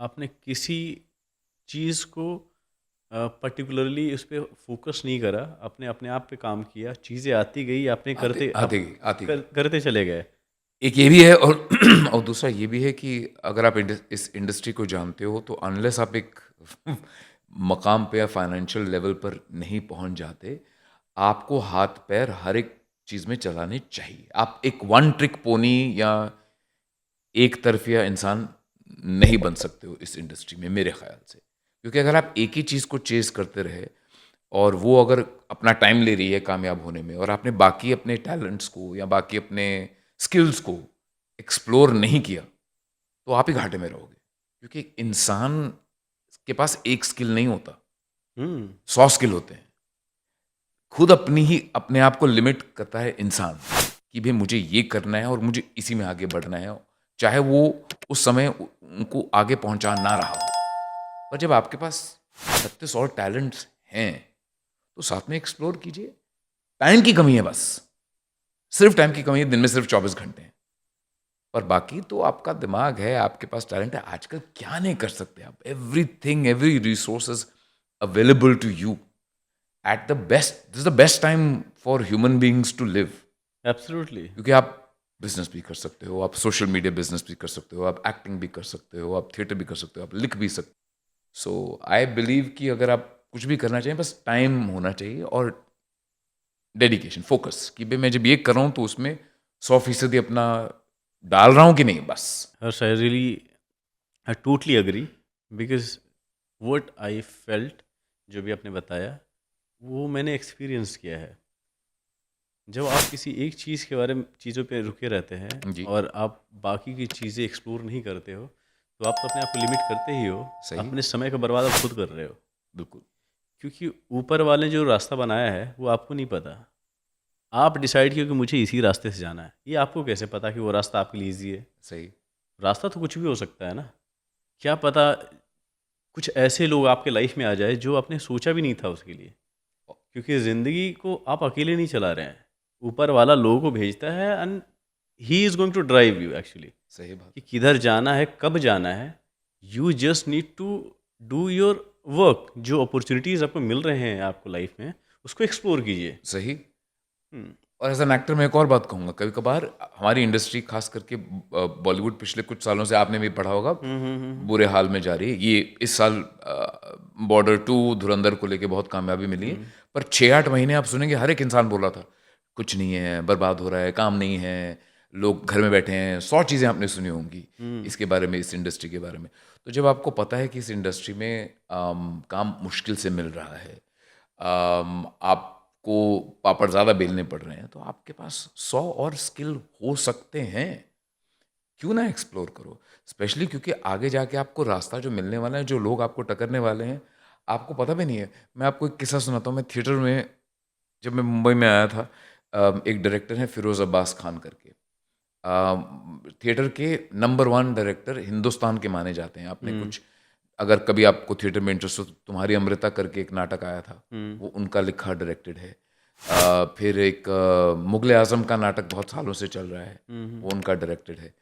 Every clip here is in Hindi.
आपने किसी चीज़ को पर्टिकुलरली उस पे फोकस नहीं करा, आपने अपने आप पे काम किया, चीज़ें आती गई, आपने आते करते आते गई आती गई। करते चले गए। एक ये भी है और और दूसरा ये भी है कि अगर आप इस इंडस्ट्री को जानते हो तो अनलेस आप एक मकाम पे या फाइनेंशियल लेवल पर नहीं पहुंच जाते, आपको हाथ पैर हर एक चीज़ में चलाने चाहिए। आप एक वन ट्रिक पोनी या एक तरफिया इंसान नहीं बन सकते हो इस इंडस्ट्री में, मेरे ख्याल से। क्योंकि अगर आप एक ही चीज़ को चेज़ करते रहे और वो अगर अपना टाइम ले रही है कामयाब होने में और आपने बाकी अपने टैलेंट्स को या बाकी अपने स्किल्स को एक्सप्लोर नहीं किया, तो आप ही घाटे में रहोगे। क्योंकि इंसान के पास एक स्किल नहीं होता, हम्म। 100 स्किल होते हैं। खुद अपनी ही अपने आप को लिमिट करता है इंसान कि भाई मुझे ये करना है और मुझे इसी में आगे बढ़ना है, चाहे वो उस समय उनको आगे पहुंचा ना रहा हो। पर जब आपके पास 36 और टैलेंट्स हैं तो साथ में एक्सप्लोर कीजिए। टाइम की कमी है बस, सिर्फ टाइम की कमी है, दिन में सिर्फ 24 घंटे हैं। पर बाकी तो आपका दिमाग है, आपके पास टैलेंट है। आजकल क्या नहीं कर सकते आप, everything, every resources available to you at the best. This is the best time for human beings to live. Absolutely. क्योंकि आप बिजनेस भी कर सकते हो, आप सोशल मीडिया बिजनेस भी कर सकते हो, आप एक्टिंग भी कर सकते हो, आप थिएटर भी कर सकते हो, आप लिख भी सकते हो। सो आई बिलीव कि अगर आप कुछ भी करना चाहिए, बस टाइम होना चाहिए और डेडिकेशन, फोकस कि भाई मैं जब ये कर रहा हूँ तो उसमें 100% अपना डाल रहा हूँ कि नहीं, बस। Harsh, I really, I totally agree, because what I felt, जो भी आपने बताया वो मैंने एक्सपीरियंस किया है। जब आप किसी एक चीज़ के बारे में, चीज़ों पे रुके रहते हैं जी। और आप बाकी की चीज़ें एक्सप्लोर नहीं करते हो, तो आप तो अपने आप को लिमिट करते ही हो। सही। अपने समय का बर्बाद आप खुद कर रहे हो, बिल्कुल। क्योंकि ऊपर वाले जो रास्ता बनाया है वो आपको नहीं पता। आप डिसाइड किया कि मुझे इसी रास्ते से जाना है, ये आपको कैसे पता कि वो रास्ता आपके लिए ईजी है? सही। रास्ता तो कुछ भी हो सकता है ना। क्या पता कुछ ऐसे लोग आपके लाइफ में आ जाए जो आपने सोचा भी नहीं था उसके लिए। क्योंकि ज़िंदगी को आप अकेले नहीं चला रहे हैं, ऊपर वाला लोगों को भेजता है, and he is going to drive you actually, सही बात। कि किधर जाना है, कब जाना है। You just need to do your work. जो अपॉर्चुनिटीज़ आपको मिल रहे हैं आपको लाइफ में, उसको एक्सप्लोर कीजिए। सही। हम्म। और एज एन एक्टर मैं एक और बात कहूँगा, कभी कभार हमारी इंडस्ट्री खास करके बॉलीवुड पिछले कुछ सालों से आपने भी पढ़ा होगा, बुरे हाल में जा रही है। ये इस साल बॉर्डर 2 धुरंधर को लेके बहुत कामयाबी मिली है। पर 6-8 महीने आप सुनेंगे हर एक इंसान बोल रहा था कुछ नहीं है, बर्बाद हो रहा है, काम नहीं है, लोग घर में बैठे हैं। 100 चीज़ें आपने सुनी होंगी इसके बारे में, इस इंडस्ट्री के बारे में। तो जब आपको पता है कि इस इंडस्ट्री में काम मुश्किल से मिल रहा है, आपको पापड़ ज़्यादा बेलने पड़ रहे हैं, तो आपके पास 100 और स्किल हो सकते हैं। क्यों ना एक्सप्लोर करो? स्पेशली क्योंकि आगे जाके आपको रास्ता जो मिलने वाला है, जो लोग आपको टकरने वाले हैं, आपको पता भी नहीं है। मैं आपको एक किस्सा सुनाता हूँ। मैं थिएटर में, जब मैं मुंबई में आया था, एक डायरेक्टर हैं फिरोज़ अब्बास खान करके। थिएटर के नंबर 1 डायरेक्टर हिंदुस्तान के माने जाते हैं। आपने कुछ, अगर कभी आपको थिएटर में इंटरेस्ट हो तो तुम्हारी अमृता करके एक नाटक आया था, वो उनका लिखा डायरेक्टेड है। फिर एक मुगले आजम का नाटक बहुत सालों से चल रहा है, वो उनका डायरेक्टेड है।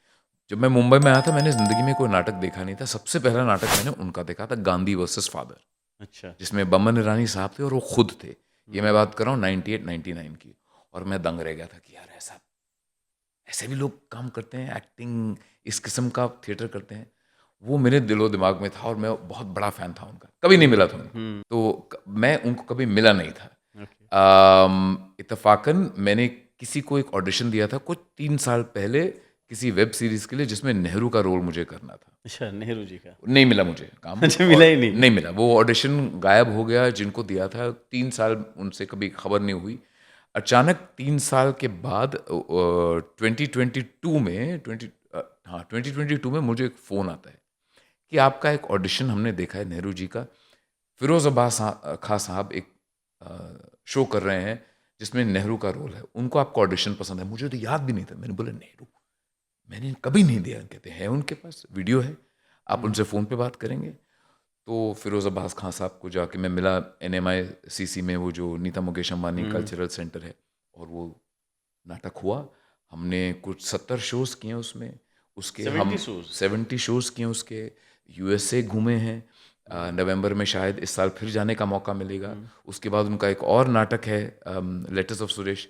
जब मैं मुंबई में आया था, मैंने ज़िंदगी में कोई नाटक देखा नहीं था। सबसे पहला नाटक मैंने उनका देखा था, गांधी वर्सेस फादर, अच्छा। जिसमें बमन ईरानी साहब थे और वो खुद थे। ये मैं बात कर रहा हूँ 98-99 की। और मैं दंग रह गया था कि यार ऐसा, ऐसे भी लोग काम करते हैं, एक्टिंग, इस किस्म का थिएटर करते हैं। वो मेरे दिलो दिमाग में था और मैं बहुत बड़ा फ़ैन था उनका। कभी नहीं मिला था उनको, तो मैं उनको कभी मिला नहीं था। ओके। इत्तेफाकन मैंने किसी को एक ऑडिशन दिया था कुछ 3 साल पहले, किसी वेब सीरीज़ के लिए जिसमें नेहरू का रोल मुझे करना था। अच्छा, नेहरू जी का। नहीं मिला मुझे काम, अच्छा, मिला और ही नहीं। नहीं मिला। वो ऑडिशन गायब हो गया जिनको दिया था। 3 साल उनसे कभी खबर नहीं हुई। अचानक 3 साल के बाद 2022 में, हाँ 2022 में मुझे एक फ़ोन आता है कि आपका एक ऑडिशन हमने देखा है नेहरू जी का। फिरोज़ अब्बास खां साहब एक शो कर रहे हैं जिसमें नेहरू का रोल है, उनको आपका ऑडिशन पसंद है। मुझे तो याद भी नहीं था। मैंने बोला नेहरू, मैंने कभी नहीं दिया। कहते हैं उनके पास वीडियो है, आप उनसे फ़ोन पे बात करेंगे। तो फिरोज़ अब्बास खां साहब को जाके मैं मिला, NMICC में, वो जो नीता मुकेश अम्बानी कल्चरल सेंटर है, और वो नाटक हुआ। हमने कुछ 70 शोज़ किए उसमें, उसके 70 हम शोज। 70 शोज़ किए उसके। यूएसए घूमे हैं, नवंबर में शायद इस साल फिर जाने का मौका मिलेगा। उसके बाद उनका एक और नाटक है लेटर्स ऑफ सुरेश,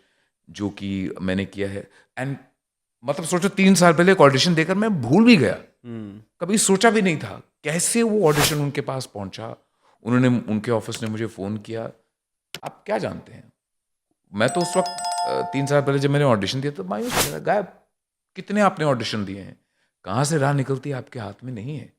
जो कि मैंने किया है। एंड मतलब सोचो 3 साल पहले एक ऑडिशन देकर मैं भूल भी गया, कभी सोचा भी नहीं था कैसे वो ऑडिशन उनके पास पहुंचा। उन्होंने, उनके ऑफिस ने मुझे फ़ोन किया। आप क्या जानते हैं, मैं तो उस वक्त 3 साल पहले जब मैंने ऑडिशन दिया तो मायूस हो गया, गायब। कितने आपने ऑडिशन दिए हैं, कहाँ से राह निकलती है आपके हाथ में नहीं है।